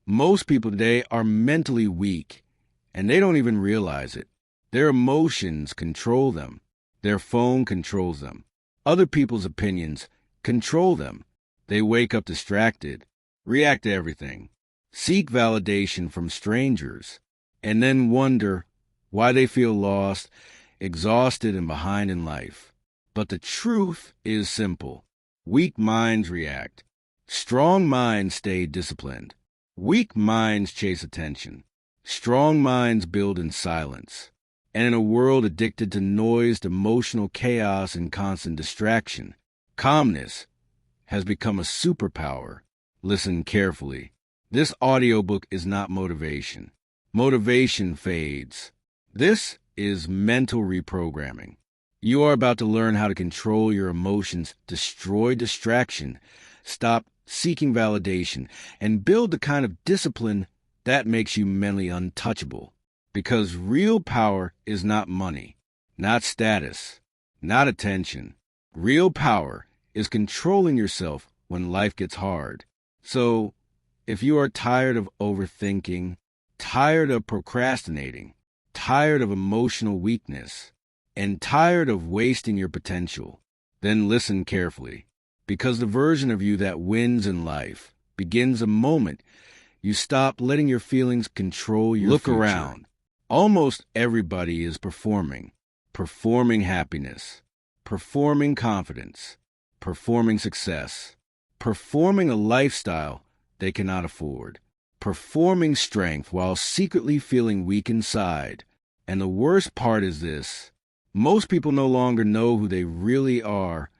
Most people today are mentally weak, and they don't even realize it. Their emotions control them. Their phone controls them. Other people's opinions control them. They wake up distracted, react to everything, seek validation from strangers, and then wonder why they feel lost, exhausted, and behind in life. But the truth is simple. Weak minds react. Strong minds stay disciplined. Weak minds chase attention. Strong minds build in silence. And in a world addicted to noise, emotional chaos, and constant distraction, calmness has become a superpower. Listen carefully. This audiobook is not motivation. Motivation fades. This is mental reprogramming. You are about to learn how to control your emotions, destroy distraction, stop seeking validation, and build the kind of discipline that makes you mentally untouchable. Because real power is not money, not status, not attention. Real power is controlling yourself when life gets hard. So, if you are tired of overthinking, tired of procrastinating, tired of emotional weakness, and tired of wasting your potential, then listen carefully. Because the version of you that wins in life begins the moment you stop letting your feelings control your future. Look around. Almost everybody is performing happiness, performing confidence, performing success, performing a lifestyle they cannot afford, performing strength while secretly feeling weak inside. And the worst part is this: most people no longer know who they really are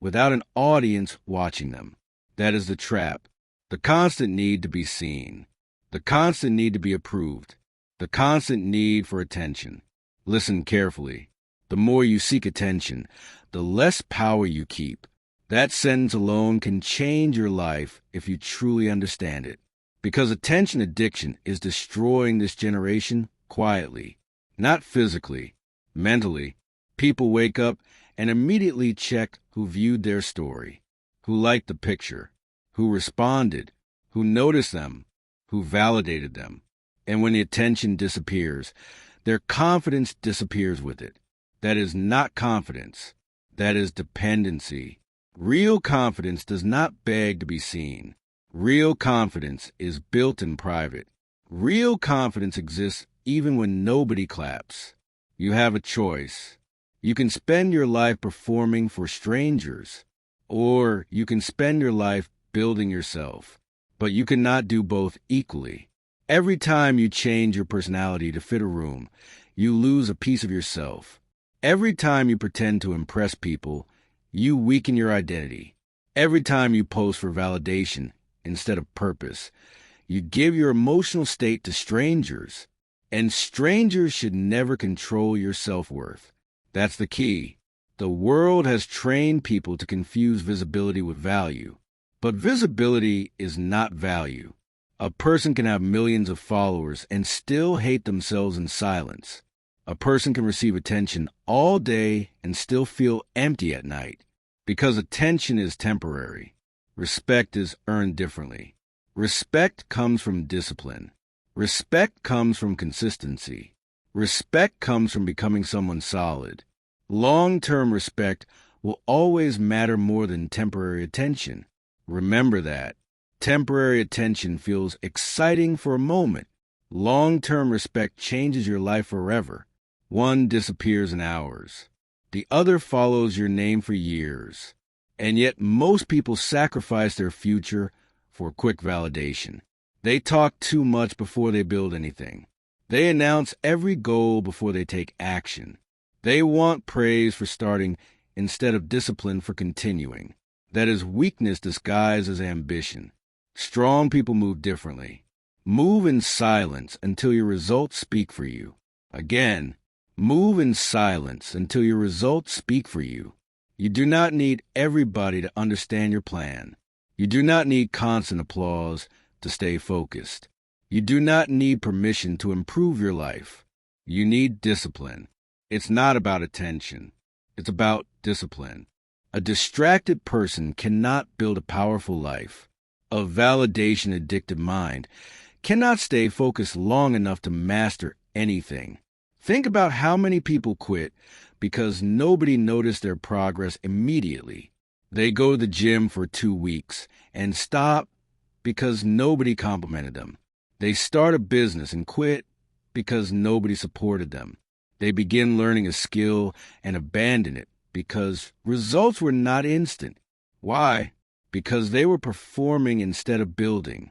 without an audience watching them. That is the trap. The constant need to be seen, the constant need to be approved, the constant need for attention. Listen carefully. The more you seek attention, the less power you keep. That sentence alone can change your life if you truly understand it. Because attention addiction is destroying this generation quietly, not physically, mentally. People wake up and immediately check who viewed their story, who liked the picture, who responded, who noticed them, who validated them. And when the attention disappears, their confidence disappears with it. That is not confidence. That is dependency. Real confidence does not beg to be seen. Real confidence is built in private. Real confidence exists even when nobody claps. You have a choice. You can spend your life performing for strangers, or you can spend your life building yourself. But you cannot do both equally. Every time you change your personality to fit a room, you lose a piece of yourself. Every time you pretend to impress people, you weaken your identity. Every time you pose for validation instead of purpose, you give your emotional state to strangers. And strangers should never control your self-worth. That's the key. The world has trained people to confuse visibility with value. But visibility is not value. A person can have millions of followers and still hate themselves in silence. A person can receive attention all day and still feel empty at night. Because attention is temporary. Respect is earned differently. Respect comes from discipline. Respect comes from consistency. Respect comes from becoming someone solid. Long-term respect will always matter more than temporary attention. Remember that. Temporary attention feels exciting for a moment. Long-term respect changes your life forever. One disappears in hours. The other follows your name for years. And yet most people sacrifice their future for quick validation. They talk too much before they build anything. They announce every goal before they take action. They want praise for starting instead of discipline for continuing. That is weakness disguised as ambition. Strong people move differently. Move in silence until your results speak for you. Again, move in silence until your results speak for you. You do not need everybody to understand your plan. You do not need constant applause to stay focused. You do not need permission to improve your life. You need discipline. It's not about attention. It's about discipline. A distracted person cannot build a powerful life. A validation-addicted mind cannot stay focused long enough to master anything. Think about how many people quit because nobody noticed their progress immediately. They go to the gym for 2 weeks and stop because nobody complimented them. They start a business and quit because nobody supported them. They begin learning a skill and abandon it because results were not instant. Why? Because they were performing instead of building.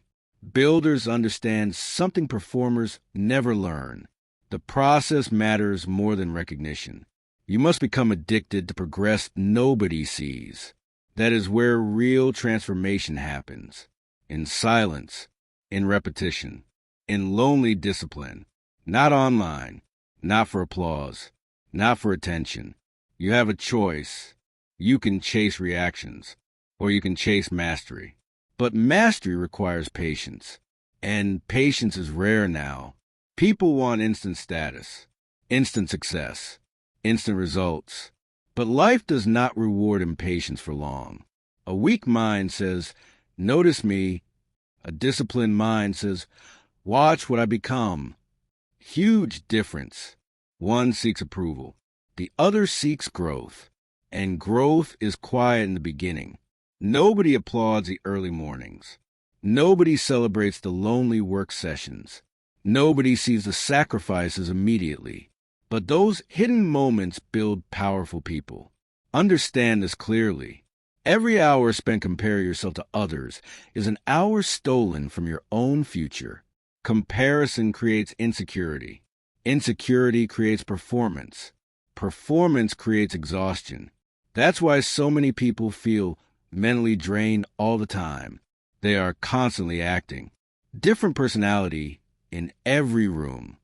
Builders understand something performers never learn. The process matters more than recognition. You must become addicted to progress nobody sees. That is where real transformation happens. In silence, in repetition, in lonely discipline. Not online, not for applause, not for attention. You have a choice. You can chase reactions, or you can chase mastery. But mastery requires patience, and patience is rare now. People want instant status, instant success, instant results. But life does not reward impatience for long. A weak mind says, "Notice me." A disciplined mind says, "Watch what I become." Huge difference. One seeks approval. The other seeks growth. And growth is quiet in the beginning. Nobody applauds the early mornings. Nobody celebrates the lonely work sessions. Nobody sees the sacrifices immediately. But those hidden moments build powerful people. Understand this clearly. Every hour spent comparing yourself to others is an hour stolen from your own future. Comparison creates insecurity. Insecurity creates performance. Performance creates exhaustion. That's why so many people feel mentally drained all the time. They are constantly acting. Different personality in every room.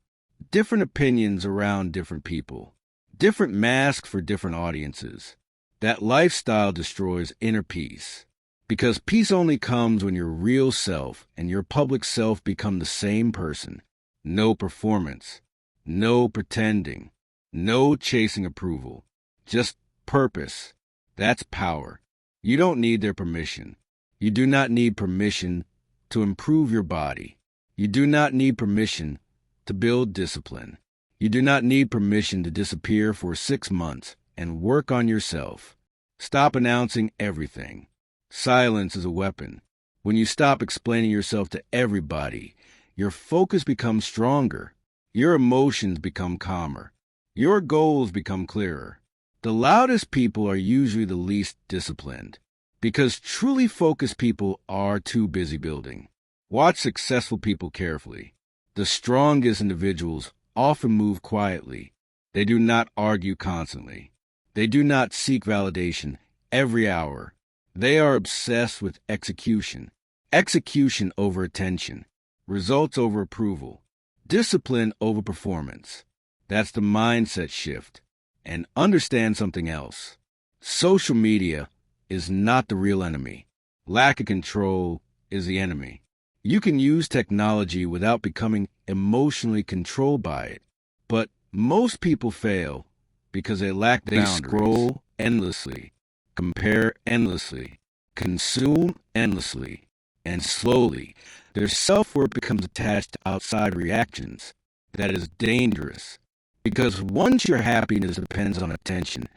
Different opinions around different people. Different masks for different audiences. That lifestyle destroys inner peace. Because peace only comes when your real self and your public self become the same person. No performance. No pretending. No chasing approval. Just purpose. That's power. You don't need their permission. You do not need permission to improve your body. You do not need permission to build discipline. You do not need permission to disappear for 6 months and work on yourself. Stop announcing everything. Silence is a weapon. When you stop explaining yourself to everybody, your focus becomes stronger. Your emotions become calmer. Your goals become clearer. The loudest people are usually the least disciplined, because truly focused people are too busy building. Watch successful people carefully. The strongest individuals often move quietly. They do not argue constantly. They do not seek validation every hour. They are obsessed with execution. Execution over attention. Results over approval. Discipline over performance. That's the mindset shift. And understand something else. Social media is not the real enemy. Lack of control is the enemy. You can use technology without becoming emotionally controlled by it. But most people fail because they lack boundaries. They scroll endlessly, compare endlessly, consume endlessly, and slowly their self-worth becomes attached to outside reactions. That is dangerous, because once your happiness depends on attention,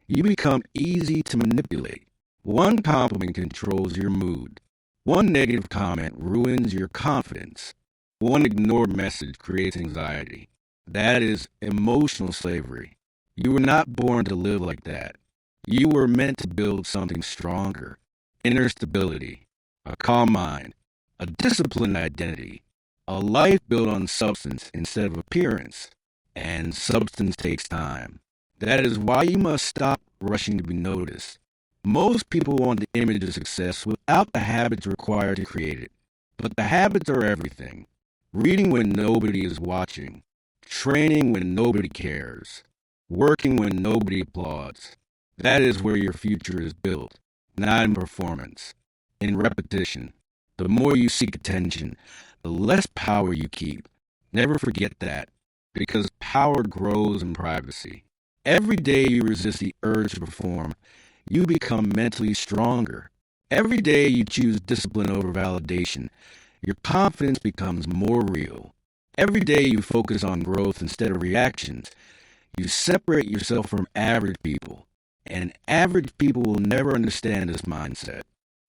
you become easy to manipulate. One compliment controls your mood. One negative comment ruins your confidence. One ignored message creates anxiety. That is emotional slavery. You were not born to live like that. You were meant to build something stronger. Inner stability, a calm mind, a disciplined identity, a life built on substance instead of appearance. And substance takes time. That is why you must stop rushing to be noticed. Most people want the image of success without the habits required to create it. But the habits are everything. Reading when nobody is watching. Training when nobody cares. Working when nobody applauds. That is where your future is built, not in performance, in repetition. The more you seek attention, the less power you keep. Never forget that, because power grows in privacy. Every day you resist the urge to perform, you become mentally stronger. Every day you choose discipline over validation, your confidence becomes more real. Every day you focus on growth instead of reactions, you separate yourself from average people. And average people will never understand this mindset.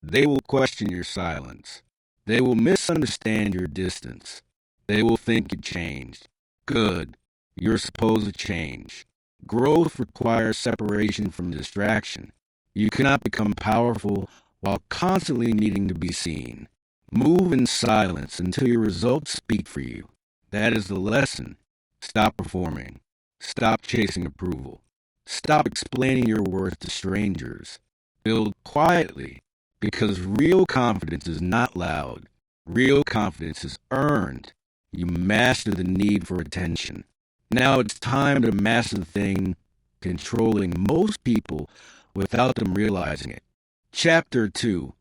They will question your silence. They will misunderstand your distance. They will think you changed. Good. You're supposed to change. Growth requires separation from distraction. You cannot become powerful while constantly needing to be seen. Move in silence until your results speak for you. That is the lesson. Stop performing. Stop chasing approval. Stop explaining your worth to strangers. Build quietly, because real confidence is not loud. Real confidence is earned. You master the need for attention. Now it's time to master the thing controlling most people without them realizing it. Chapter 2.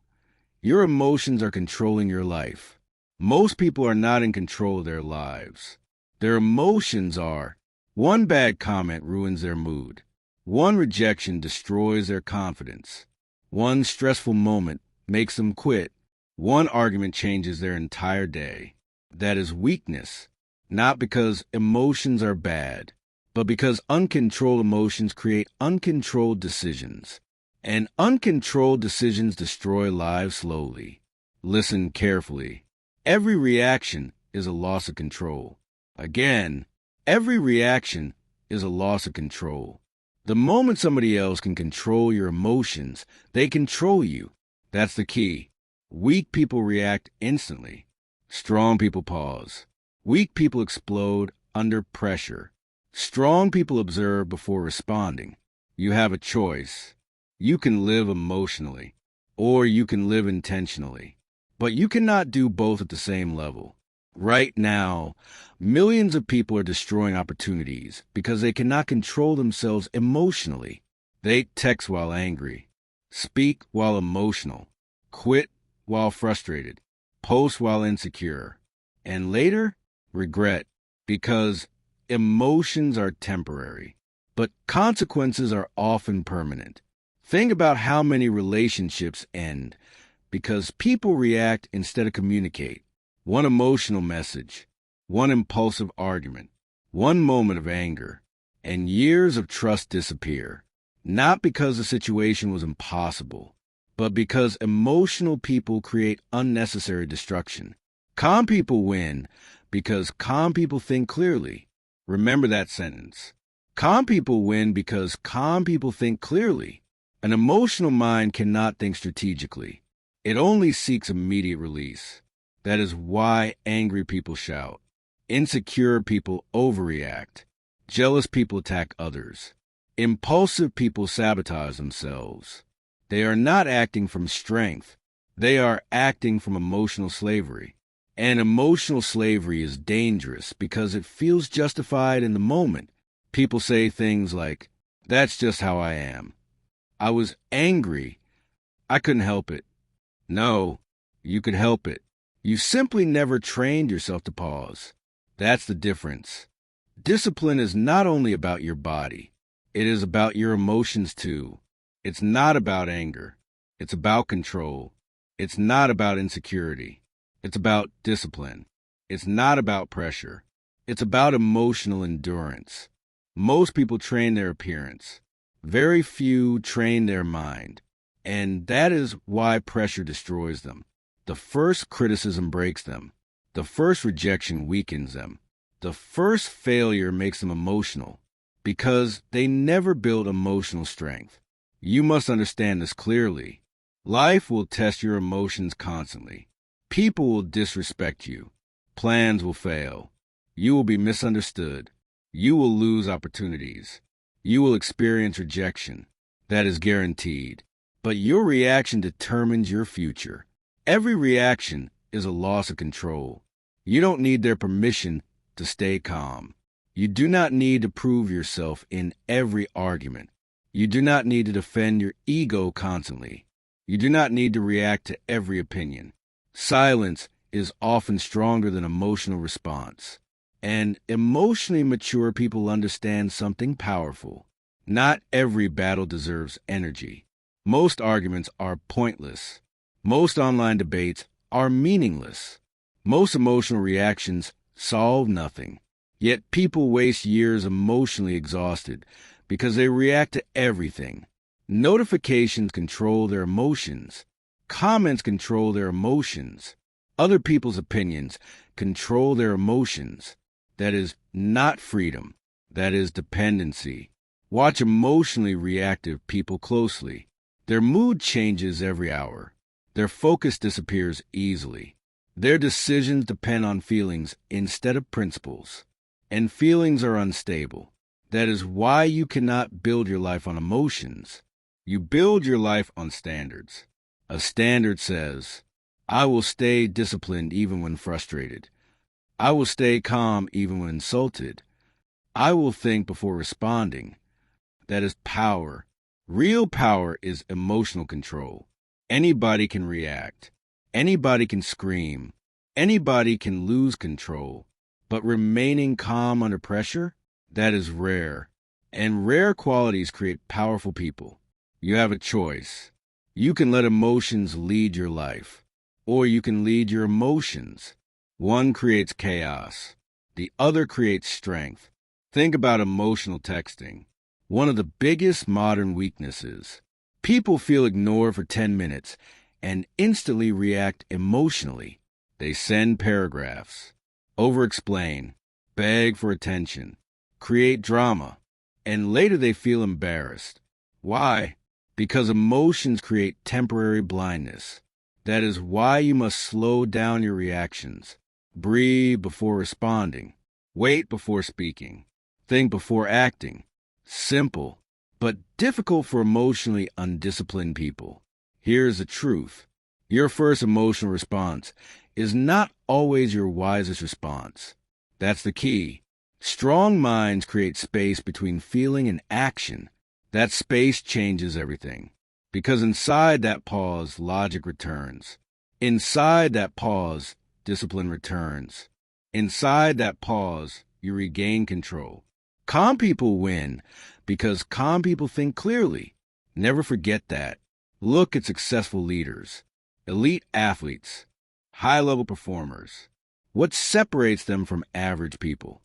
Your emotions are controlling your life. Most people are not in control of their lives. Their emotions are. One bad comment ruins their mood. One rejection destroys their confidence. One stressful moment makes them quit. One argument changes their entire day. That is weakness, not because emotions are bad, but because uncontrolled emotions create uncontrolled decisions. And uncontrolled decisions destroy lives slowly. Listen carefully. Every reaction is a loss of control. Again, every reaction is a loss of control. The moment somebody else can control your emotions, they control you. That's the key. Weak people react instantly. Strong people pause. Weak people explode under pressure. Strong people observe before responding. You have a choice. You can live emotionally, or you can live intentionally. But you cannot do both at the same level. Right now, millions of people are destroying opportunities because they cannot control themselves emotionally. They text while angry, speak while emotional, quit while frustrated, post while insecure, and later regret, because emotions are temporary, but consequences are often permanent. Think about how many relationships end because people react instead of communicate. One emotional message, one impulsive argument, one moment of anger, and years of trust disappear. Not because the situation was impossible, but because emotional people create unnecessary destruction. Calm people win because calm people think clearly. Remember that sentence. Calm people win because calm people think clearly. An emotional mind cannot think strategically. It only seeks immediate release. That is why angry people shout. Insecure people overreact. Jealous people attack others. Impulsive people sabotage themselves. They are not acting from strength. They are acting from emotional slavery. And emotional slavery is dangerous because it feels justified in the moment. People say things like, "That's just how I am. I was angry. I couldn't help it." No, you could help it. You simply never trained yourself to pause. That's the difference. Discipline is not only about your body. It is about your emotions too. It's not about anger. It's about control. It's not about insecurity. It's about discipline. It's not about pressure. It's about emotional endurance. Most people train their appearance. Very few train their mind. And that is why pressure destroys them. The first criticism breaks them. The first rejection weakens them. The first failure makes them emotional because they never build emotional strength. You must understand this clearly. Life will test your emotions constantly. People will disrespect you. Plans will fail. You will be misunderstood. You will lose opportunities. You will experience rejection. That is guaranteed. But your reaction determines your future. Every reaction is a loss of control. You don't need their permission to stay calm. You do not need to prove yourself in every argument. You do not need to defend your ego constantly. You do not need to react to every opinion. Silence is often stronger than emotional response. And emotionally mature people understand something powerful. Not every battle deserves energy. Most arguments are pointless. Most online debates are meaningless. Most emotional reactions solve nothing. Yet people waste years emotionally exhausted because they react to everything. Notifications control their emotions. Comments control their emotions. Other people's opinions control their emotions. That is not freedom. That is dependency. Watch emotionally reactive people closely. Their mood changes every hour. Their focus disappears easily. Their decisions depend on feelings instead of principles. And feelings are unstable. That is why you cannot build your life on emotions. You build your life on standards. A standard says, I will stay disciplined even when frustrated. I will stay calm even when insulted. I will think before responding. That is power. Real power is emotional control. Anybody can react. Anybody can scream. Anybody can lose control. But remaining calm under pressure, that is rare. And rare qualities create powerful people. You have a choice. You can let emotions lead your life, or you can lead your emotions. One creates chaos. The other creates strength. Think about emotional texting. One of the biggest modern weaknesses. People feel ignored for 10 minutes and instantly react emotionally. They send paragraphs, over-explain, beg for attention, create drama, and later they feel embarrassed. Why? Because emotions create temporary blindness. That is why you must slow down your reactions. Breathe before responding. Wait before speaking. Think before acting. Simple, but difficult for emotionally undisciplined people. Here's the truth. Your first emotional response is not always your wisest response. That's the key. Strong minds create space between feeling and action. That space changes everything. Because inside that pause, logic returns. Inside that pause, discipline returns. Inside that pause, you regain control. Calm people win because calm people think clearly. Never forget that. Look at successful leaders, elite athletes, high-level performers. What separates them from average people?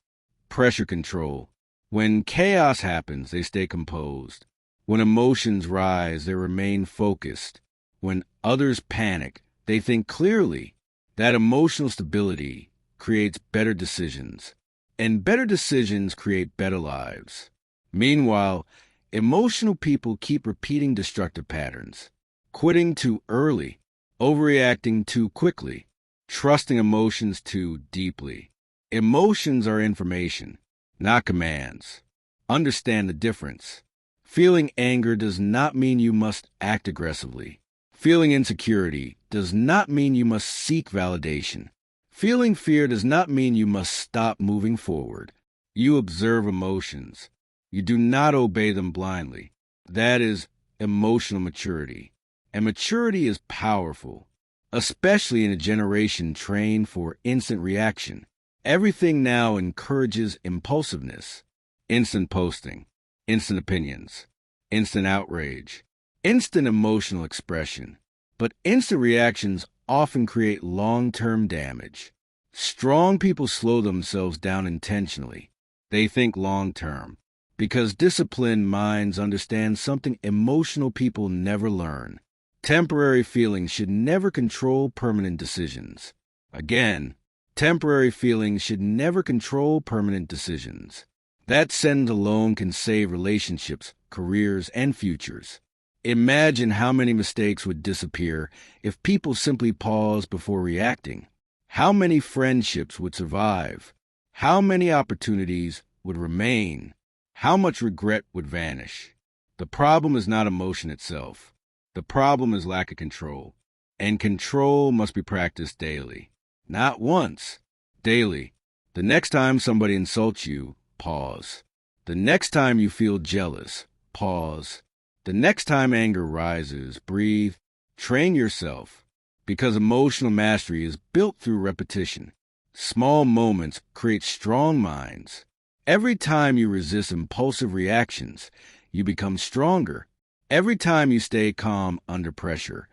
Pressure control. When chaos happens, they stay composed. When emotions rise, they remain focused. When others panic, they think clearly. That emotional stability creates better decisions. And better decisions create better lives. Meanwhile, emotional people keep repeating destructive patterns. Quitting too early, overreacting too quickly, trusting emotions too deeply. Emotions are information, not commands. Understand the difference. Feeling anger does not mean you must act aggressively. Feeling insecurity does not mean you must seek validation. Feeling fear does not mean you must stop moving forward. You observe emotions. You do not obey them blindly. That is emotional maturity. And maturity is powerful, especially in a generation trained for instant reaction. Everything now encourages impulsiveness. Instant posting, instant opinions, instant outrage, instant emotional expression. But instant reactions often create long-term damage. Strong people slow themselves down intentionally. They think long-term, because disciplined minds understand something emotional people never learn. Temporary feelings should never control permanent decisions. Again, temporary feelings should never control permanent decisions. That sentence alone can save relationships, careers, and futures. Imagine how many mistakes would disappear if people simply paused before reacting. How many friendships would survive? How many opportunities would remain? How much regret would vanish? The problem is not emotion itself. The problem is lack of control. And control must be practiced daily. Not once, daily. The next time somebody insults you, pause. The next time you feel jealous, pause. The next time anger rises, breathe. Train yourself, because emotional mastery is built through repetition. Small moments create strong minds. Every time you resist impulsive reactions, you become stronger. Every time you stay calm under pressure,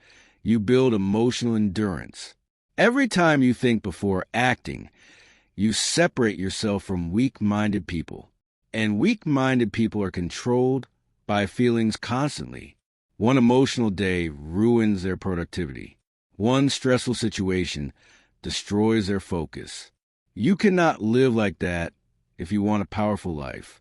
You build emotional endurance. Every time you think before acting, you separate yourself from weak-minded people. And weak-minded people are controlled by feelings constantly. One emotional day ruins their productivity. One stressful situation destroys their focus. You cannot live like that if you want a powerful life.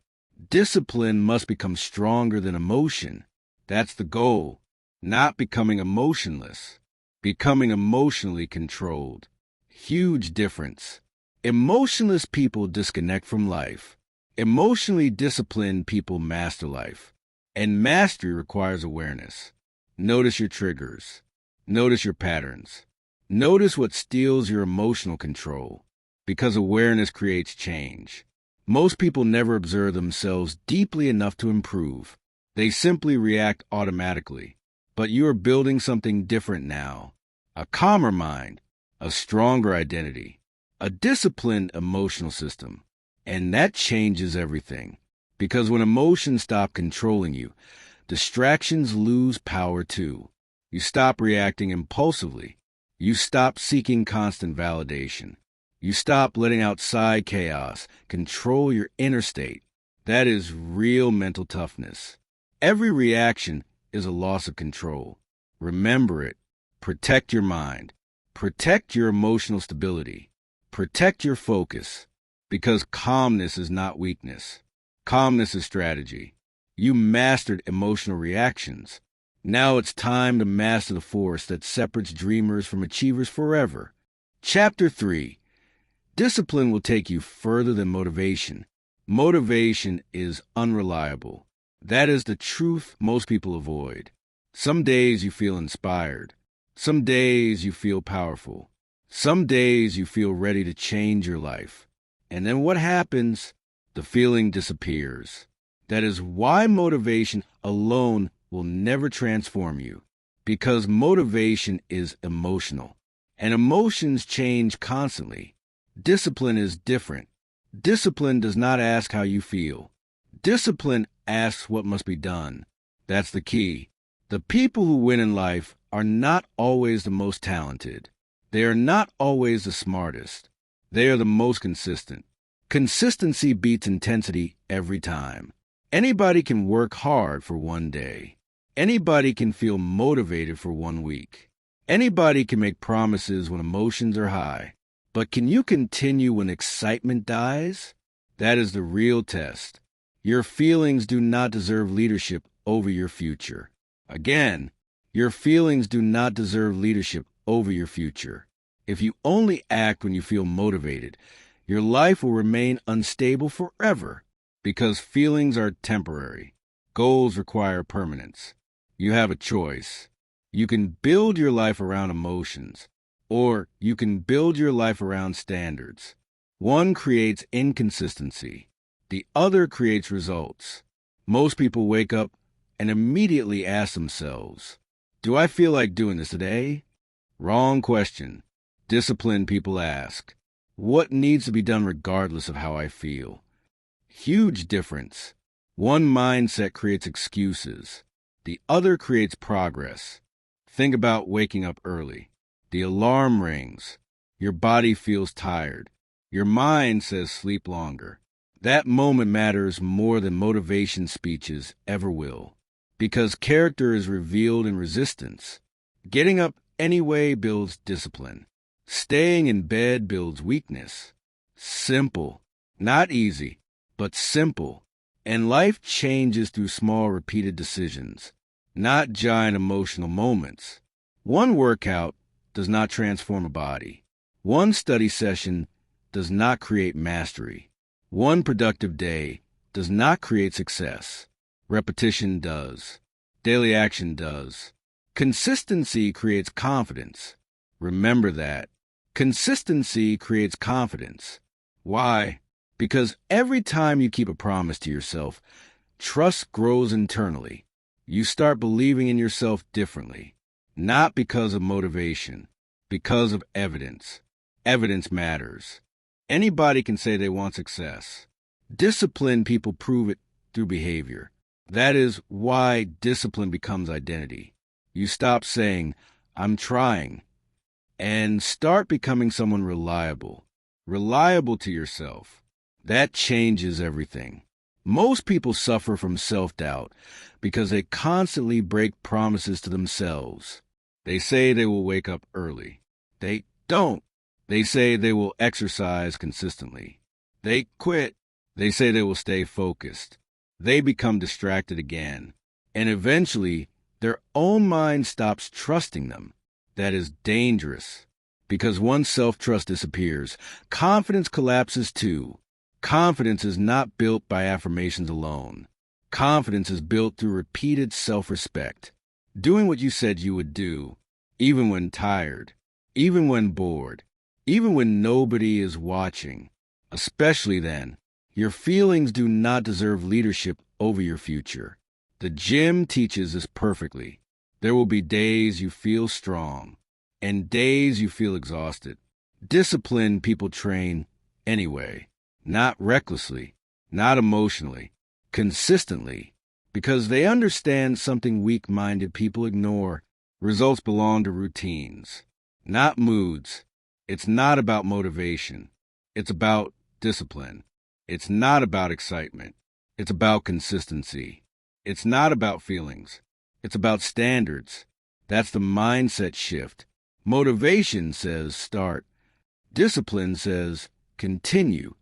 Discipline must become stronger than emotion. That's the goal. Not becoming emotionless. Becoming emotionally controlled. Huge difference. Emotionless people disconnect from life. Emotionally disciplined people master life. And mastery requires awareness. Notice your triggers. Notice your patterns. Notice what steals your emotional control, because awareness creates change. Most people never observe themselves deeply enough to improve. They simply react automatically. But you are building something different now. A calmer mind, a stronger identity, a disciplined emotional system. And that changes everything. Because when emotions stop controlling you, distractions lose power too. You stop reacting impulsively. You stop seeking constant validation. You stop letting outside chaos control your inner state. That is real mental toughness. Every reaction is a loss of control. Remember it. Protect your mind. Protect your emotional stability. Protect your focus. Because calmness is not weakness. Calmness is strategy. You mastered emotional reactions. Now it's time to master the force that separates dreamers from achievers forever. Chapter 3. Discipline will take you further than motivation. Motivation is unreliable. That is the truth most people avoid. Some days you feel inspired. Some days you feel powerful. Some days you feel ready to change your life. And then what happens? The feeling disappears. That is why motivation alone will never transform you, because motivation is emotional, and emotions change constantly. Discipline is different. Discipline does not ask how you feel. Discipline asks what must be done. That's the key. The people who win in life are not always the most talented. They are not always the smartest. They are the most consistent. Consistency beats intensity every time. Anybody can work hard for one day. Anybody can feel motivated for 1 week. Anybody can make promises when emotions are high. But can you continue when excitement dies? That is the real test. Your feelings do not deserve leadership over your future. Again, your feelings do not deserve leadership over your future. If you only act when you feel motivated, your life will remain unstable forever, because feelings are temporary. Goals require permanence. You have a choice. You can build your life around emotions, or you can build your life around standards. One creates inconsistency. The other creates results. Most people wake up and immediately ask themselves, do I feel like doing this today? Wrong question. Disciplined people ask, what needs to be done regardless of how I feel? Huge difference. One mindset creates excuses. The other creates progress. Think about waking up early. The alarm rings. Your body feels tired. Your mind says sleep longer. That moment matters more than motivation speeches ever will, because character is revealed in resistance. Getting up anyway builds discipline. Staying in bed builds weakness. Simple. Not easy, but simple. And life changes through small, repeated decisions, not giant emotional moments. One workout does not transform a body. One study session does not create mastery. One productive day does not create success. Repetition does. Daily action does. Consistency creates confidence. Remember that. Consistency creates confidence. Why? Because every time you keep a promise to yourself, trust grows internally. You start believing in yourself differently, not because of motivation, because of evidence. Evidence matters. Anybody can say they want success. Disciplined people prove it through behavior. That is why discipline becomes identity. You stop saying, I'm trying. And start becoming someone reliable. Reliable to yourself. That changes everything. Most people suffer from self-doubt because they constantly break promises to themselves. They say they will wake up early. They don't. They say they will exercise consistently. They quit. They say they will stay focused. They become distracted again. And eventually, their own mind stops trusting them. That is dangerous. Because once self-trust disappears, confidence collapses too. Confidence is not built by affirmations alone. Confidence is built through repeated self-respect. Doing what you said you would do, even when tired, even when bored, even when nobody is watching. Especially then, your feelings do not deserve leadership over your future. The gym teaches this perfectly. There will be days you feel strong, and days you feel exhausted. Disciplined people train anyway. Not recklessly, not emotionally, consistently, because they understand something weak-minded people ignore. Results belong to routines, not moods. It's not about motivation. It's about discipline. It's not about excitement. It's about consistency. It's not about feelings. It's about standards. That's the mindset shift. Motivation says start. Discipline says continue.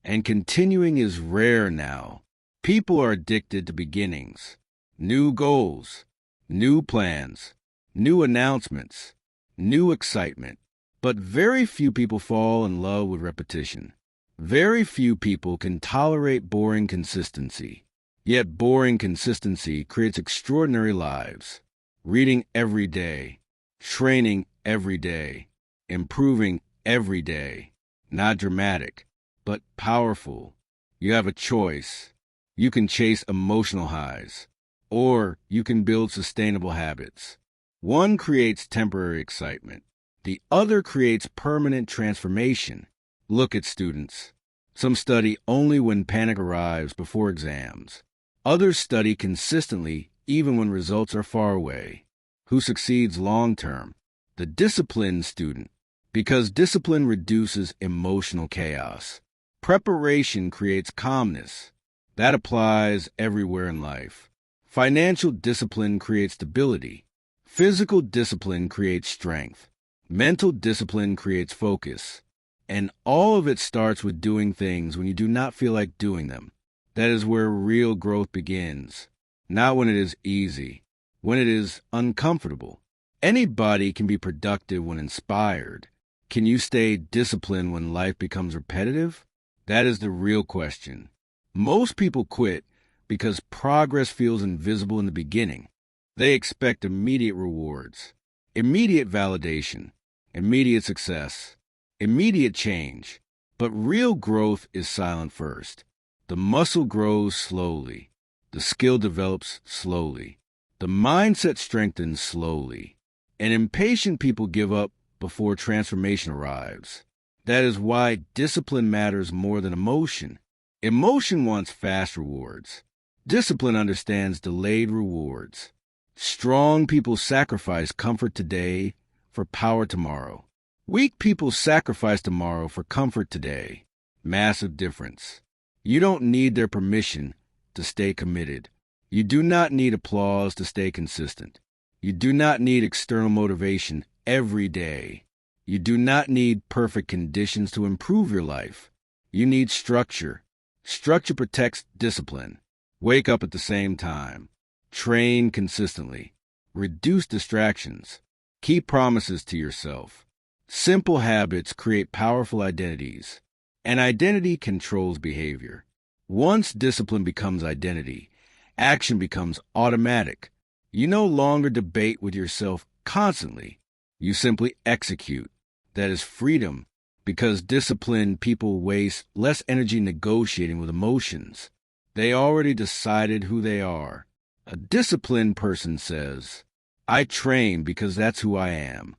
And continuing is rare now. People are addicted to beginnings, new goals, new plans, new announcements, new excitement. But very few people fall in love with repetition. Very few people can tolerate boring consistency. Yet boring consistency creates extraordinary lives. Reading every day, training every day, improving every day. Not dramatic, but powerful. You have a choice. You can chase emotional highs, or you can build sustainable habits. One creates temporary excitement. The other creates permanent transformation. Look at students. Some study only when panic arrives before exams. Others study consistently even when results are far away. Who succeeds long term? The disciplined student, because discipline reduces emotional chaos. Preparation creates calmness. That applies everywhere in life. Financial discipline creates stability. Physical discipline creates strength. Mental discipline creates focus. And all of it starts with doing things when you do not feel like doing them. That is where real growth begins. Not when it is easy, when it is uncomfortable. Anybody can be productive when inspired. Can you stay disciplined when life becomes repetitive? That is the real question. Most people quit because progress feels invisible in the beginning. They expect immediate rewards, immediate validation, immediate success, immediate change. But real growth is silent first. The muscle grows slowly. The skill develops slowly. The mindset strengthens slowly. And impatient people give up before transformation arrives. That is why discipline matters more than emotion. Emotion wants fast rewards. Discipline understands delayed rewards. Strong people sacrifice comfort today for power tomorrow. Weak people sacrifice tomorrow for comfort today. Massive difference. You don't need their permission to stay committed. You do not need applause to stay consistent. You do not need external motivation every day. You do not need perfect conditions to improve your life. You need structure. Structure protects discipline. Wake up at the same time. Train consistently. Reduce distractions. Keep promises to yourself. Simple habits create powerful identities. And identity controls behavior. Once discipline becomes identity, action becomes automatic. You no longer debate with yourself constantly. You simply execute. That is freedom, because disciplined people waste less energy negotiating with emotions. They already decided who they are. A disciplined person says, I train because that's who I am.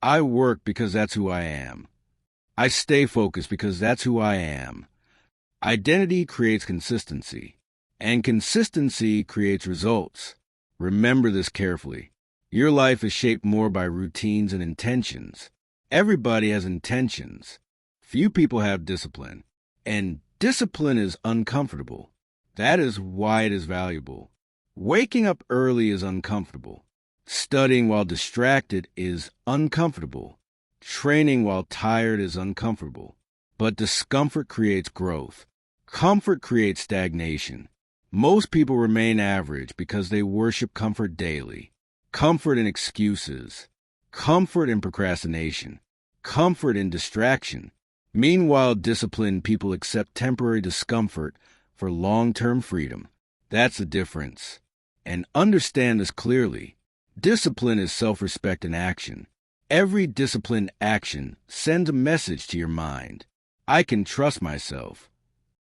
I work because that's who I am. I stay focused because that's who I am. Identity creates consistency, and consistency creates results. Remember this carefully. Your life is shaped more by routines and intentions. Everybody has intentions. Few people have discipline. And discipline is uncomfortable. That is why it is valuable. Waking up early is uncomfortable. Studying while distracted is uncomfortable. Training while tired is uncomfortable. But discomfort creates growth. Comfort creates stagnation. Most people remain average because they worship comfort daily. Comfort in excuses. Comfort in procrastination. Comfort in distraction. Meanwhile, disciplined people accept temporary discomfort for long-term freedom. That's the difference. And understand this clearly. Discipline is self-respect in action. Every disciplined action sends a message to your mind. I can trust myself.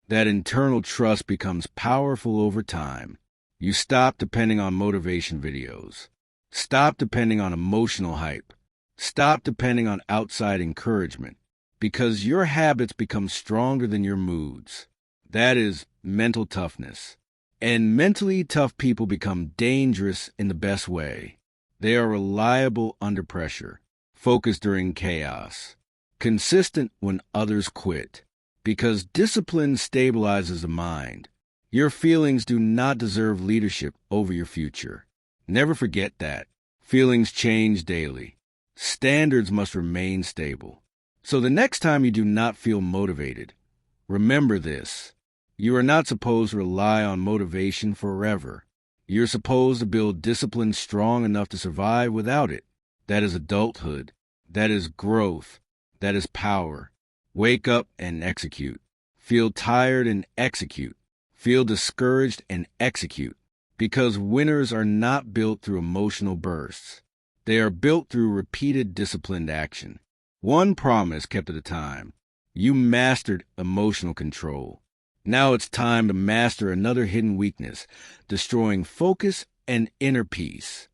That internal trust becomes powerful over time. You stop depending on motivation videos. Stop depending on emotional hype. Stop depending on outside encouragement. Because your habits become stronger than your moods. That is mental toughness. And mentally tough people become dangerous in the best way. They are reliable under pressure, focused during chaos, consistent when others quit. Because discipline stabilizes the mind. Your feelings do not deserve leadership over your future. Never forget that. Feelings change daily. Standards must remain stable. So the next time you do not feel motivated, remember this. You are not supposed to rely on motivation forever. You're supposed to build discipline strong enough to survive without it. That is adulthood. That is growth. That is power. Wake up and execute. Feel tired and execute. Feel discouraged and execute. Because winners are not built through emotional bursts. They are built through repeated disciplined action. One promise kept at a time. You mastered emotional control. Now it's time to master another hidden weakness, destroying focus and inner peace.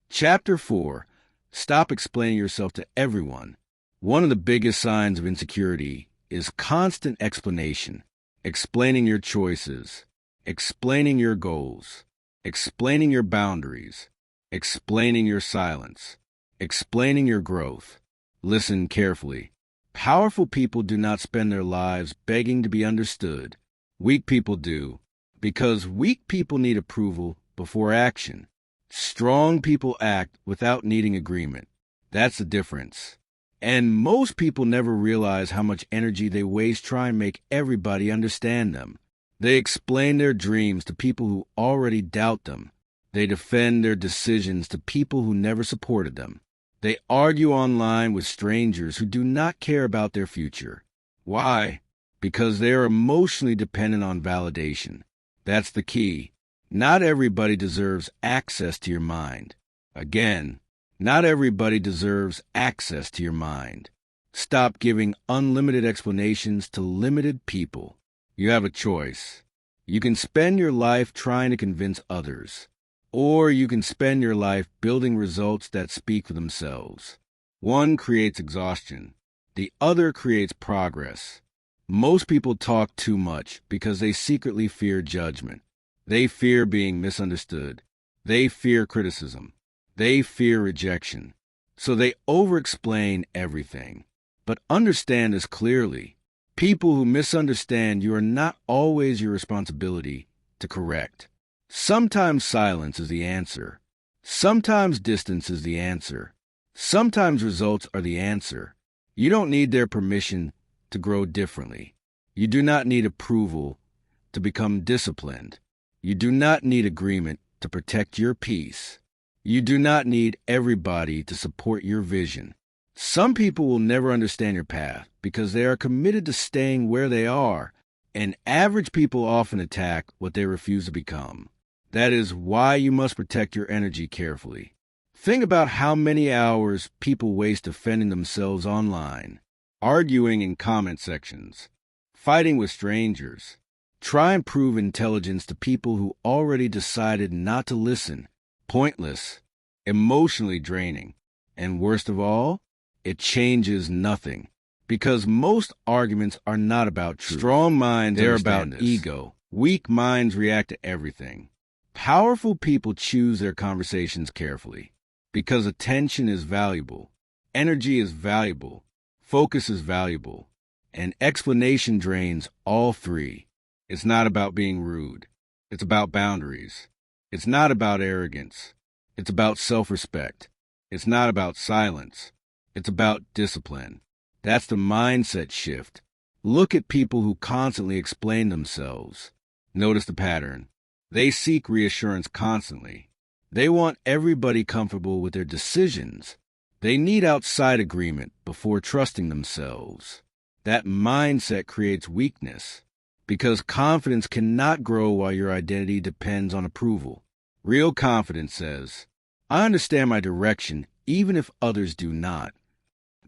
Chapter 4. Stop explaining yourself to everyone. One of the biggest signs of insecurity is constant explanation. Explaining your choices. Explaining your goals. Explaining your boundaries. Explaining your silence. Explaining your growth. Listen carefully. Powerful people do not spend their lives begging to be understood. Weak people do, because weak people need approval before action. Strong people act without needing agreement. That's the difference. And most people never realize how much energy they waste trying to make everybody understand them. They explain their dreams to people who already doubt them. They defend their decisions to people who never supported them. They argue online with strangers who do not care about their future. Why? Because they are emotionally dependent on validation. That's the key. Not everybody deserves access to your mind. Again, not everybody deserves access to your mind. Stop giving unlimited explanations to limited people. You have a choice. You can spend your life trying to convince others, or you can spend your life building results that speak for themselves. One creates exhaustion. The other creates progress. Most people talk too much because they secretly fear judgment. They fear being misunderstood. They fear criticism. They fear rejection. So they over-explain everything. But understand this clearly. People who misunderstand you are not always your responsibility to correct. Sometimes silence is the answer. Sometimes distance is the answer. Sometimes results are the answer. You don't need their permission to grow differently. You do not need approval to become disciplined. You do not need agreement to protect your peace. You do not need everybody to support your vision. Some people will never understand your path because they are committed to staying where they are, and average people often attack what they refuse to become. That is why you must protect your energy carefully. Think about how many hours people waste defending themselves online, arguing in comment sections, fighting with strangers. Try and prove intelligence to people who already decided not to listen. Pointless, emotionally draining, and worst of all, it changes nothing. Because most arguments are not about truth. Strong minds are about ego. Weak minds react to everything. Powerful people choose their conversations carefully. Because attention is valuable, energy is valuable, focus is valuable, and explanation drains all three. It's not about being rude. It's about boundaries. It's not about arrogance. It's about self-respect. It's not about silence. It's about discipline. That's the mindset shift. Look at people who constantly explain themselves. Notice the pattern. They seek reassurance constantly. They want everybody comfortable with their decisions. They need outside agreement before trusting themselves. That mindset creates weakness, because confidence cannot grow while your identity depends on approval. Real confidence says, I understand my direction even if others do not.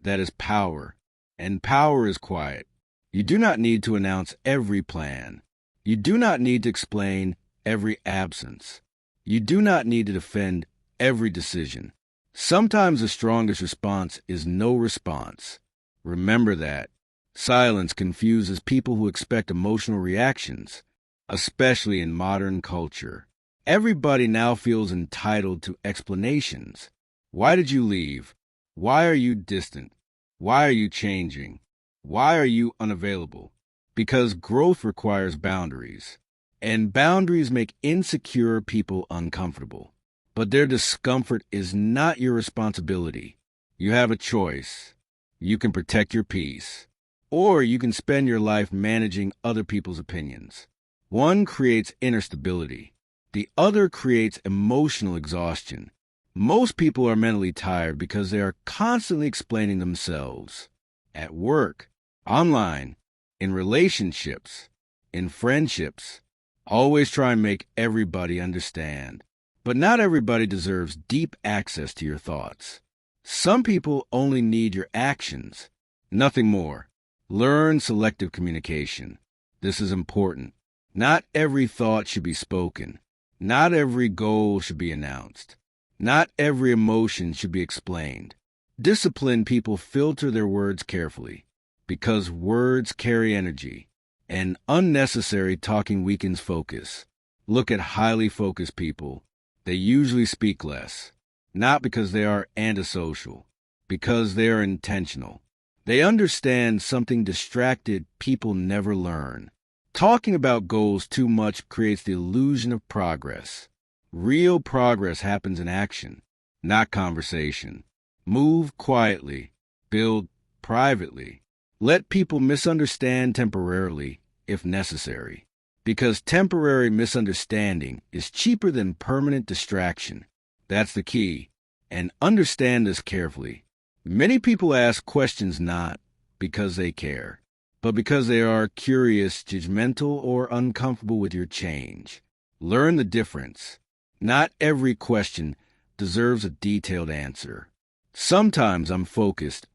That is power, and power is quiet. You do not need to announce every plan. You do not need to explain every absence. You do not need to defend every decision. Sometimes the strongest response is no response. Remember that. Silence confuses people who expect emotional reactions, especially in modern culture. Everybody now feels entitled to explanations. Why did you leave? Why are you distant? Why are you changing? Why are you unavailable? Because growth requires boundaries, and boundaries make insecure people uncomfortable. But their discomfort is not your responsibility. You have a choice. You can protect your peace, or you can spend your life managing other people's opinions. One creates inner stability. The other creates emotional exhaustion. Most people are mentally tired because they are constantly explaining themselves. At work, online, in relationships, in friendships. Always try and make everybody understand. But not everybody deserves deep access to your thoughts. Some people only need your actions, nothing more. Learn selective communication. This is important. Not every thought should be spoken. Not every goal should be announced. Not every emotion should be explained. Disciplined people filter their words carefully, because words carry energy, and unnecessary talking weakens focus. Look at highly focused people. They usually speak less, not because they are antisocial, because they are intentional. They understand something distracted people never learn. Talking about goals too much creates the illusion of progress. Real progress happens in action, not conversation. Move quietly. Build privately. Let people misunderstand temporarily, if necessary, because temporary misunderstanding is cheaper than permanent distraction. That's the key, and understand this carefully. Many people ask questions not because they care, but because they are curious, judgmental, or uncomfortable with your change. Learn the difference. Not every question deserves a detailed answer. Sometimes I'm focused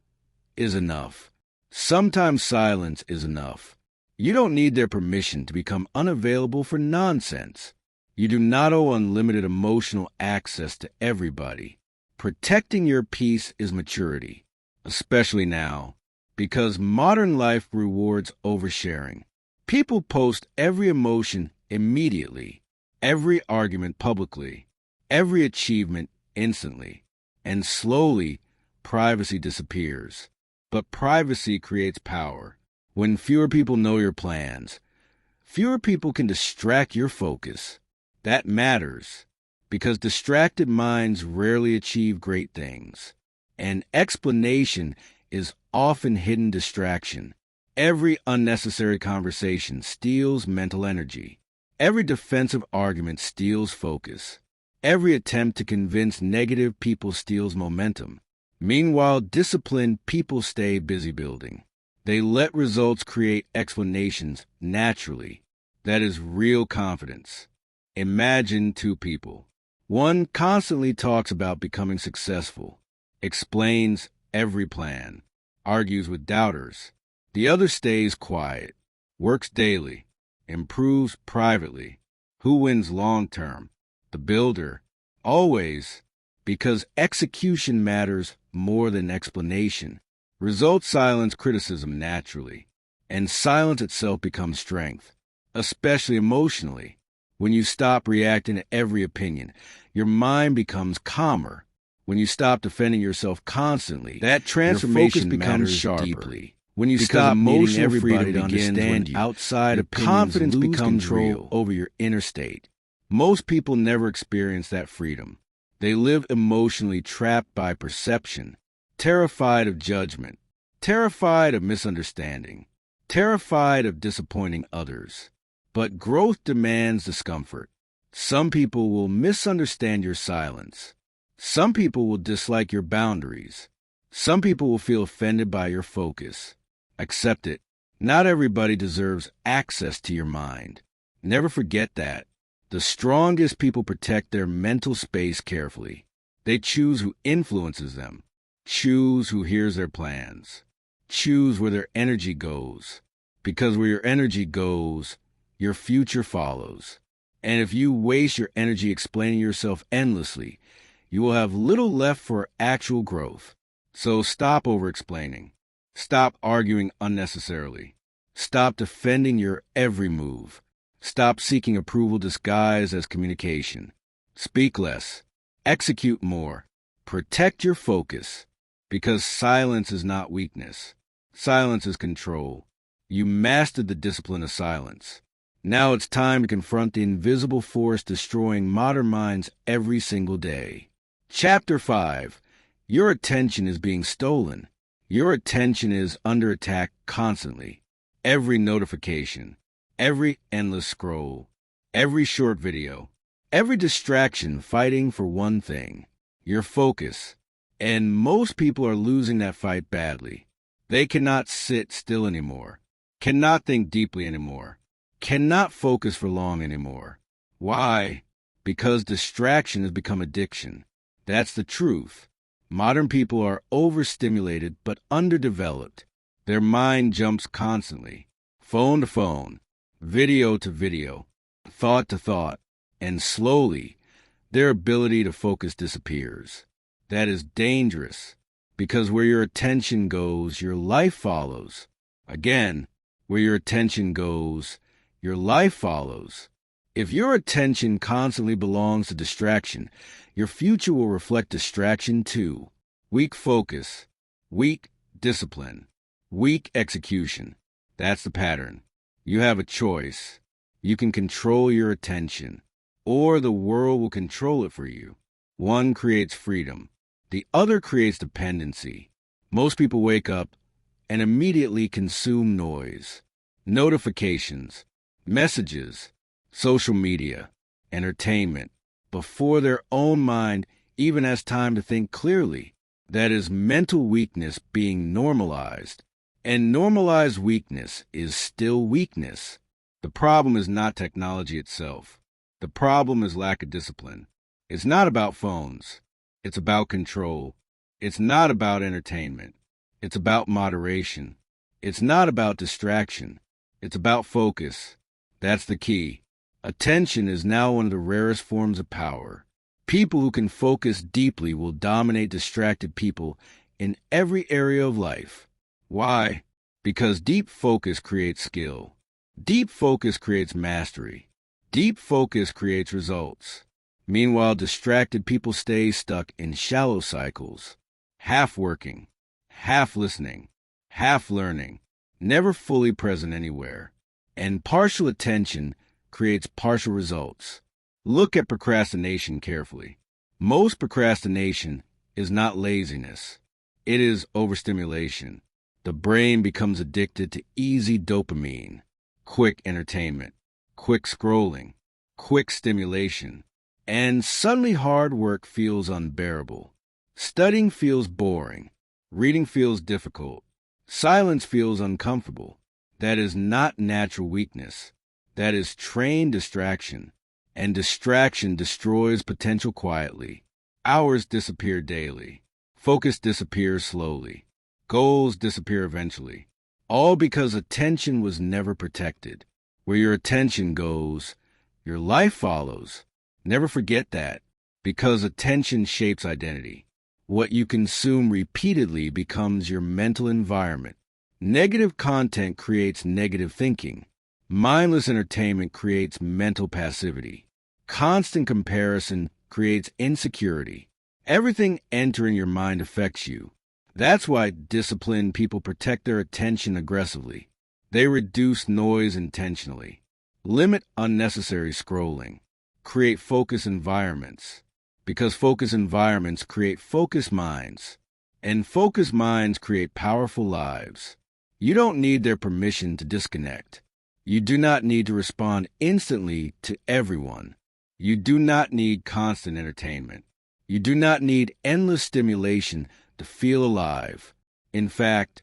is enough. Sometimes silence is enough. You don't need their permission to become unavailable for nonsense. You do not owe unlimited emotional access to everybody. Protecting your peace is maturity, especially now, because modern life rewards oversharing. People post every emotion immediately, every argument publicly, every achievement instantly, and slowly privacy disappears. But privacy creates power. When fewer people know your plans, fewer people can distract your focus. That matters, because distracted minds rarely achieve great things. And explanation is often hidden distraction. Every unnecessary conversation steals mental energy. Every defensive argument steals focus. Every attempt to convince negative people steals momentum. Meanwhile, disciplined people stay busy building. They let results create explanations naturally. That is real confidence. Imagine two people. One constantly talks about becoming successful, explains every plan, argues with doubters. The other stays quiet, works daily, improves privately. Who wins long term? The builder. Always, because execution matters more than explanation. Results silence criticism naturally, and silence itself becomes strength, especially emotionally. When you stop reacting to every opinion, your mind becomes calmer. When you stop defending yourself constantly, that transformation becomes sharper. Deeply. When you stop needing everybody to understand you, outside opinions, confidence becomes control over your inner state. Most people never experience that freedom. They live emotionally trapped by perception, terrified of judgment, terrified of misunderstanding, terrified of disappointing others. But growth demands discomfort. Some people will misunderstand your silence. Some people will dislike your boundaries. Some people will feel offended by your focus. Accept it. Not everybody deserves access to your mind. Never forget that. The strongest people protect their mental space carefully. They choose who influences them, choose who hears their plans, choose where their energy goes. Because where your energy goes, your future follows. And if you waste your energy explaining yourself endlessly, you will have little left for actual growth. So stop over-explaining. Stop arguing unnecessarily. Stop defending your every move. Stop seeking approval disguised as communication. Speak less. Execute more. Protect your focus. Because silence is not weakness. Silence is control. You mastered the discipline of silence. Now it's time to confront the invisible force destroying modern minds every single day. Chapter 5. Your attention is being stolen. Your attention is under attack constantly. Every notification, every endless scroll, every short video, every distraction fighting for one thing, your focus. And most people are losing that fight badly. They cannot sit still anymore, cannot think deeply anymore, cannot focus for long anymore. Why? Because distraction has become addiction. That's the truth. Modern people are overstimulated but underdeveloped. Their mind jumps constantly, phone to phone, video to video, thought to thought, and slowly, their ability to focus disappears. That is dangerous, because where your attention goes, your life follows. Again, where your attention goes, your life follows. If your attention constantly belongs to distraction, your future will reflect distraction too. Weak focus, weak discipline, weak execution. That's the pattern. You have a choice. You can control your attention, or the world will control it for you. One creates freedom. The other creates dependency. Most people wake up and immediately consume noise, notifications, messages, social media, entertainment, before their own mind even has time to think clearly. That is mental weakness being normalized. And normalized weakness is still weakness. The problem is not technology itself. The problem is lack of discipline. It's not about phones. It's about control. It's not about entertainment. It's about moderation. It's not about distraction. It's about focus. That's the key. Attention is now one of the rarest forms of power. People who can focus deeply will dominate distracted people in every area of life. Why? Because deep focus creates skill. Deep focus creates mastery. Deep focus creates results. Meanwhile, distracted people stay stuck in shallow cycles, half working, half listening, half learning, never fully present anywhere. And partial attention creates partial results. Look at procrastination carefully. Most procrastination is not laziness. It is overstimulation. The brain becomes addicted to easy dopamine, quick entertainment, quick scrolling, quick stimulation, and suddenly hard work feels unbearable. Studying feels boring. Reading feels difficult. Silence feels uncomfortable. That is not natural weakness. That is trained distraction. And distraction destroys potential quietly. Hours disappear daily. Focus disappears slowly. Goals disappear eventually. All because attention was never protected. Where your attention goes, your life follows. Never forget that, because attention shapes identity. What you consume repeatedly becomes your mental environment. Negative content creates negative thinking. Mindless entertainment creates mental passivity. Constant comparison creates insecurity. Everything entering your mind affects you. That's why disciplined people protect their attention aggressively. They reduce noise intentionally, limit unnecessary scrolling, create focus environments, because focus environments create focused minds, and focused minds create powerful lives. You don't need their permission to disconnect. You do not need to respond instantly to everyone. You do not need constant entertainment. You do not need endless stimulation to feel alive. In fact,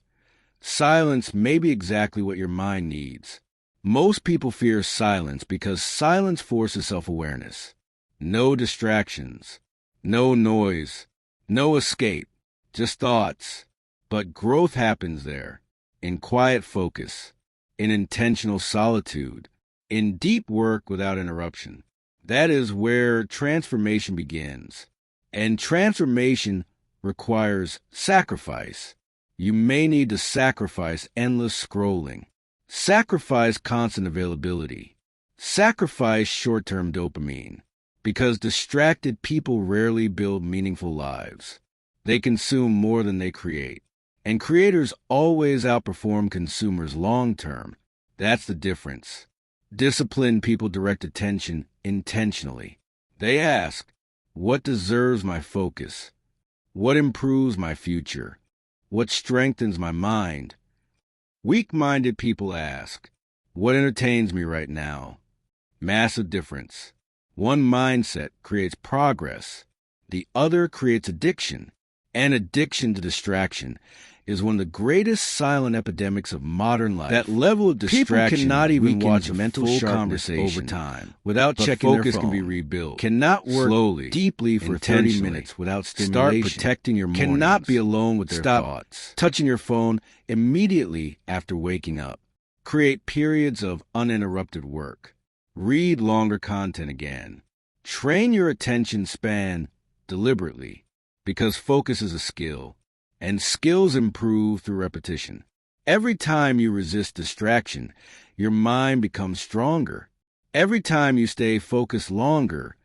silence may be exactly what your mind needs. Most people fear silence because silence forces self-awareness. No distractions, no noise, no escape, just thoughts. But growth happens there, in quiet focus, in intentional solitude, in deep work without interruption. That is where transformation begins. And transformation requires sacrifice. You may need to sacrifice endless scrolling, sacrifice constant availability, sacrifice short-term dopamine, because distracted people rarely build meaningful lives. They consume more than they create, and creators always outperform consumers long-term. That's the difference. Disciplined people direct attention intentionally. They ask, what deserves my focus? What improves my future? What strengthens my mind? Weak-minded people ask, what entertains me right now? Massive difference. One mindset creates progress. The other creates addiction. And addiction to distraction is one of the greatest silent epidemics of modern life. That level of distraction, people cannot even watch mental conversation over time without checking their phone. Focus can be rebuilt. Cannot work slowly, deeply for 30 minutes without stimulation. Start protecting your mornings. Cannot be alone with their thoughts. Touching your phone immediately after waking up. Create periods of uninterrupted work. Read longer content again. Train your attention span deliberately, because focus is a skill, and skills improve through repetition. Every time you resist distraction, your mind becomes stronger. Every time you stay focused longer,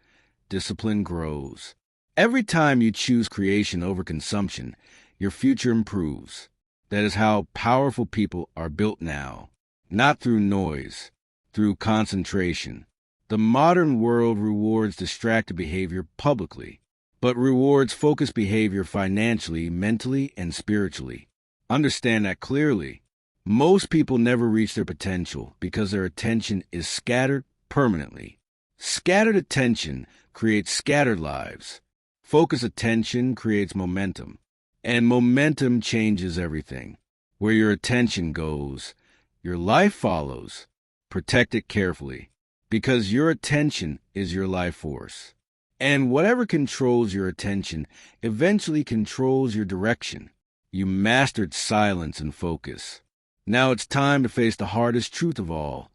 discipline grows. Every time you choose creation over consumption, your future improves. That is how powerful people are built now, not through noise, through concentration. The modern world rewards distracted behavior publicly, but rewards focused behavior financially, mentally, and spiritually. Understand that clearly. Most people never reach their potential because their attention is scattered permanently. Scattered attention creates scattered lives. Focused attention creates momentum, and momentum changes everything. Where your attention goes, your life follows. Protect it carefully, because your attention is your life force. And whatever controls your attention eventually controls your direction. You mastered silence and focus. Now it's time to face the hardest truth of all.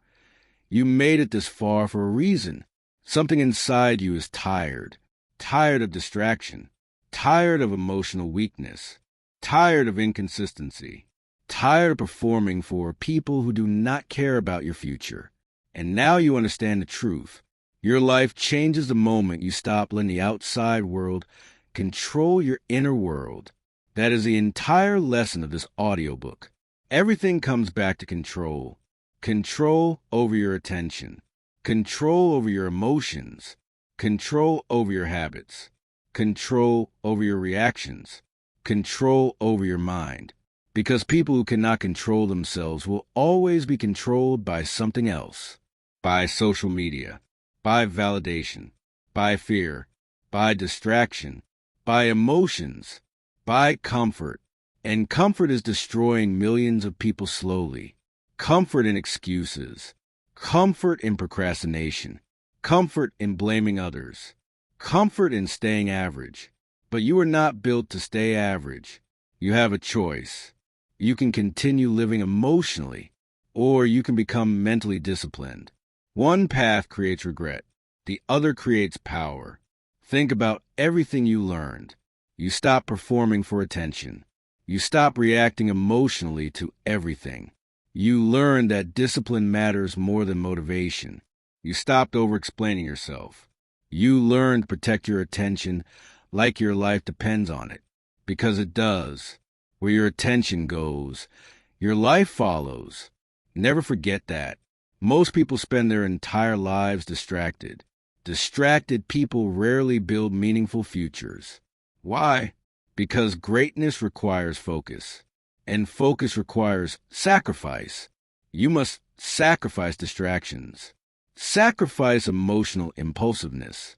You made it this far for a reason. Something inside you is tired. Tired of distraction. Tired of emotional weakness. Tired of inconsistency. Tired of performing for people who do not care about your future. And now you understand the truth. Your life changes the moment you stop letting the outside world control your inner world. That is the entire lesson of this audiobook. Everything comes back to control. Control over your attention. Control over your emotions. Control over your habits. Control over your reactions. Control over your mind. Because people who cannot control themselves will always be controlled by something else. By social media. By validation, by fear, by distraction, by emotions, by comfort. And comfort is destroying millions of people slowly. Comfort in excuses, comfort in procrastination, comfort in blaming others, comfort in staying average. But you are not built to stay average. You have a choice. You can continue living emotionally, or you can become mentally disciplined. One path creates regret. The other creates power. Think about everything you learned. You stop performing for attention. You stop reacting emotionally to everything. You learned that discipline matters more than motivation. You stopped over-explaining yourself. You learned to protect your attention like your life depends on it, because it does. Where your attention goes, your life follows. Never forget that. Most people spend their entire lives distracted. Distracted people rarely build meaningful futures. Why? Because greatness requires focus, and focus requires sacrifice. You must sacrifice distractions. Sacrifice emotional impulsiveness.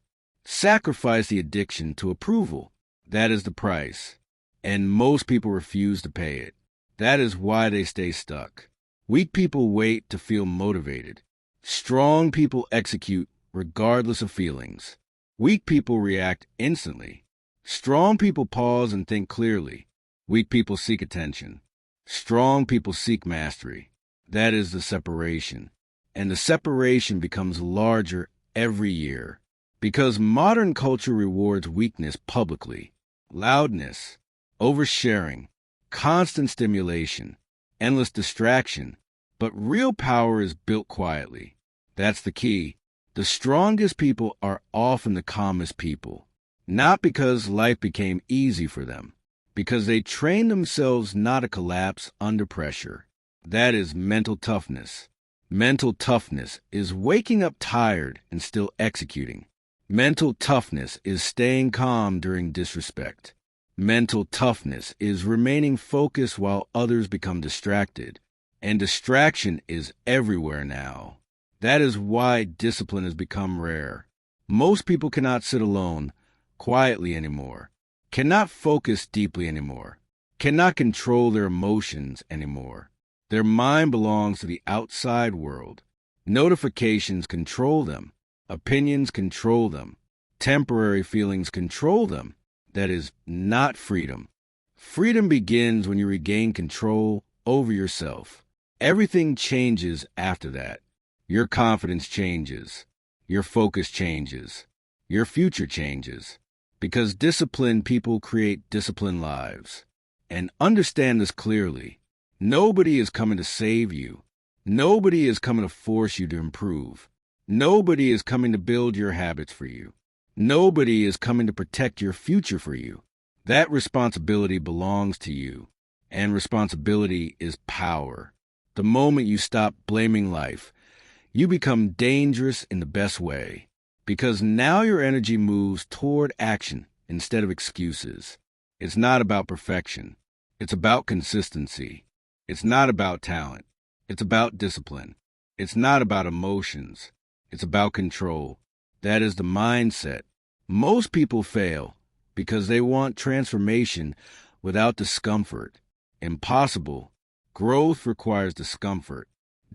Sacrifice the addiction to approval. That is the price. And most people refuse to pay it. That is why they stay stuck. Weak people wait to feel motivated. Strong people execute regardless of feelings. Weak people react instantly. Strong people pause and think clearly. Weak people seek attention. Strong people seek mastery. That is the separation. And the separation becomes larger every year. Because modern culture rewards weakness publicly. Loudness, oversharing, constant stimulation, endless distraction. But real power is built quietly. That's the key. The strongest people are often the calmest people. Not because life became easy for them. Because they trained themselves not to collapse under pressure. That is mental toughness. Mental toughness is waking up tired and still executing. Mental toughness is staying calm during disrespect. Mental toughness is remaining focused while others become distracted. And distraction is everywhere now. That is why discipline has become rare. Most people cannot sit alone, quietly anymore, cannot focus deeply anymore, cannot control their emotions anymore. Their mind belongs to the outside world. Notifications control them. Opinions control them. Temporary feelings control them. That is not freedom. Freedom begins when you regain control over yourself. Everything changes after that. Your confidence changes. Your focus changes. Your future changes. Because disciplined people create disciplined lives. And understand this clearly. Nobody is coming to save you. Nobody is coming to force you to improve. Nobody is coming to build your habits for you. Nobody is coming to protect your future for you. That responsibility belongs to you. And responsibility is power. The moment you stop blaming life, you become dangerous in the best way. Because now your energy moves toward action instead of excuses. It's not about perfection. It's about consistency. It's not about talent. It's about discipline. It's not about emotions. It's about control. That is the mindset. Most people fail because they want transformation without discomfort. Impossible. Growth requires discomfort.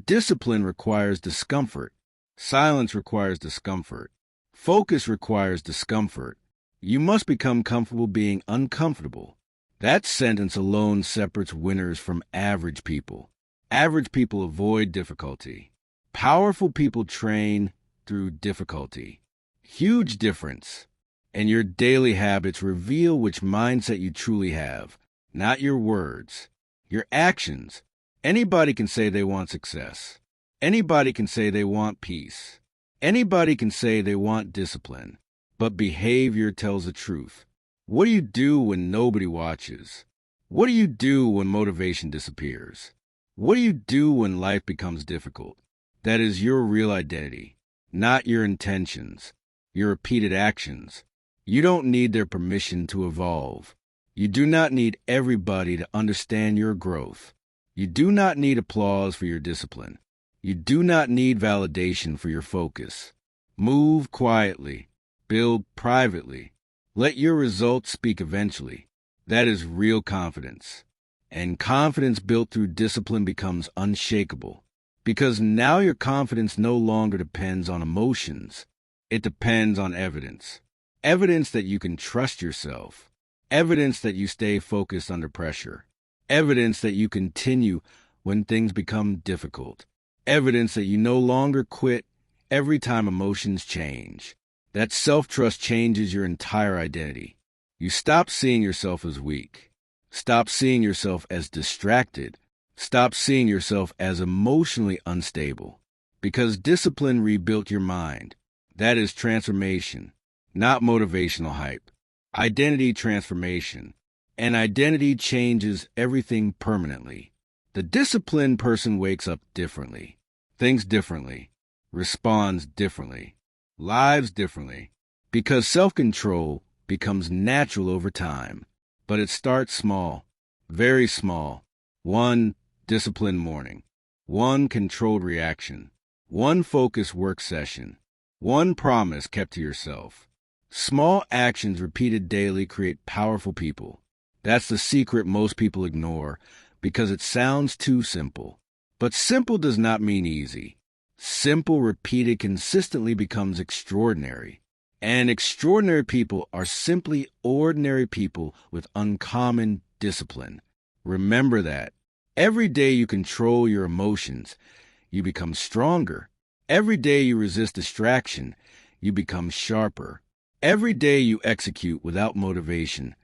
Discipline requires discomfort. Silence requires discomfort. Focus requires discomfort. You must become comfortable being uncomfortable. That sentence alone separates winners from average people. Average people avoid difficulty. Powerful people train through difficulty. Huge difference. And your daily habits reveal which mindset you truly have, not your words, your actions. Anybody can say they want success. Anybody can say they want peace. Anybody can say they want discipline. But behavior tells the truth. What do you do when nobody watches? What do you do when motivation disappears? What do you do when life becomes difficult? That is your real identity, not your intentions, your repeated actions. You don't need their permission to evolve. You do not need everybody to understand your growth. You do not need applause for your discipline. You do not need validation for your focus. Move quietly. Build privately. Let your results speak eventually. That is real confidence. And confidence built through discipline becomes unshakable. Because now your confidence no longer depends on emotions. It depends on evidence. Evidence that you can trust yourself. Evidence that you stay focused under pressure. Evidence that you continue when things become difficult. Evidence that you no longer quit every time emotions change. That self-trust changes your entire identity. You stop seeing yourself as weak. Stop seeing yourself as distracted. Stop seeing yourself as emotionally unstable. Because discipline rebuilt your mind. That is transformation, not motivational hype. Identity transformation. And identity changes everything permanently. The disciplined person wakes up differently, thinks differently, responds differently, lives differently, because self-control becomes natural over time. But it starts small, very small. One disciplined morning, one controlled reaction, one focused work session, one promise kept to yourself. Small actions repeated daily create powerful people. That's the secret most people ignore because it sounds too simple. But simple does not mean easy. Simple repeated consistently becomes extraordinary. And extraordinary people are simply ordinary people with uncommon discipline. Remember that. Every day you control your emotions, you become stronger. Every day you resist distraction, you become sharper. Every day you execute without motivation,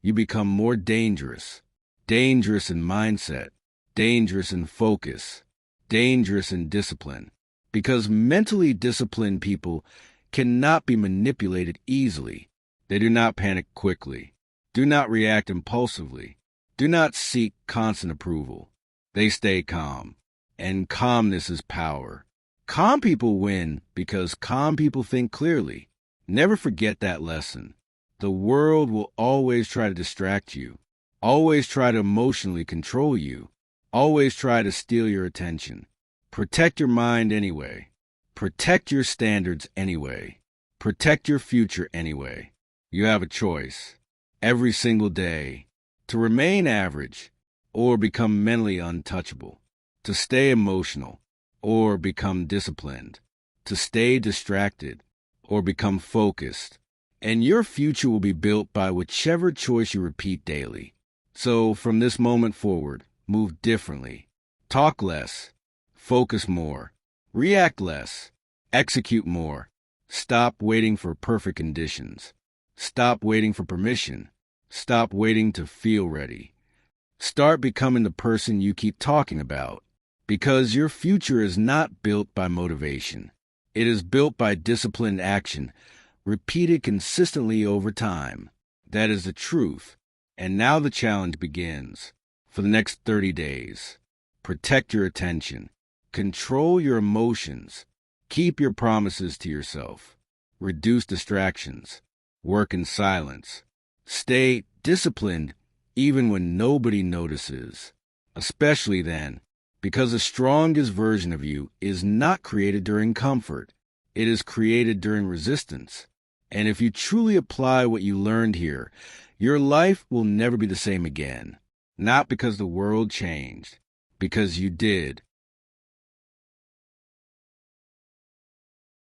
you become more dangerous. Dangerous in mindset, dangerous in focus, dangerous in discipline. Because mentally disciplined people cannot be manipulated easily. They do not panic quickly, do not react impulsively, do not seek constant approval. They stay calm, and calmness is power. Calm people win because calm people think clearly. Never forget that lesson. The world will always try to distract you, always try to emotionally control you, always try to steal your attention. Protect your mind anyway. Protect your standards anyway. Protect your future anyway. You have a choice every single day to remain average or become mentally untouchable, to stay emotional or become disciplined, to stay distracted or become focused. And your future will be built by whichever choice you repeat daily. So from this moment forward, move differently. Talk less. Focus more. React less. Execute more. Stop waiting for perfect conditions. Stop waiting for permission. Stop waiting to feel ready. Start becoming the person you keep talking about. Because your future is not built by motivation. It is built by disciplined action, repeated consistently over time. That is the truth. And now the challenge begins. For the next 30 days, protect your attention. Control your emotions. Keep your promises to yourself. Reduce distractions. Work in silence. Stay disciplined even when nobody notices. Especially then, because the strongest version of you is not created during comfort. It is created during resistance. And if you truly apply what you learned here, your life will never be the same again. Not because the world changed, because you did.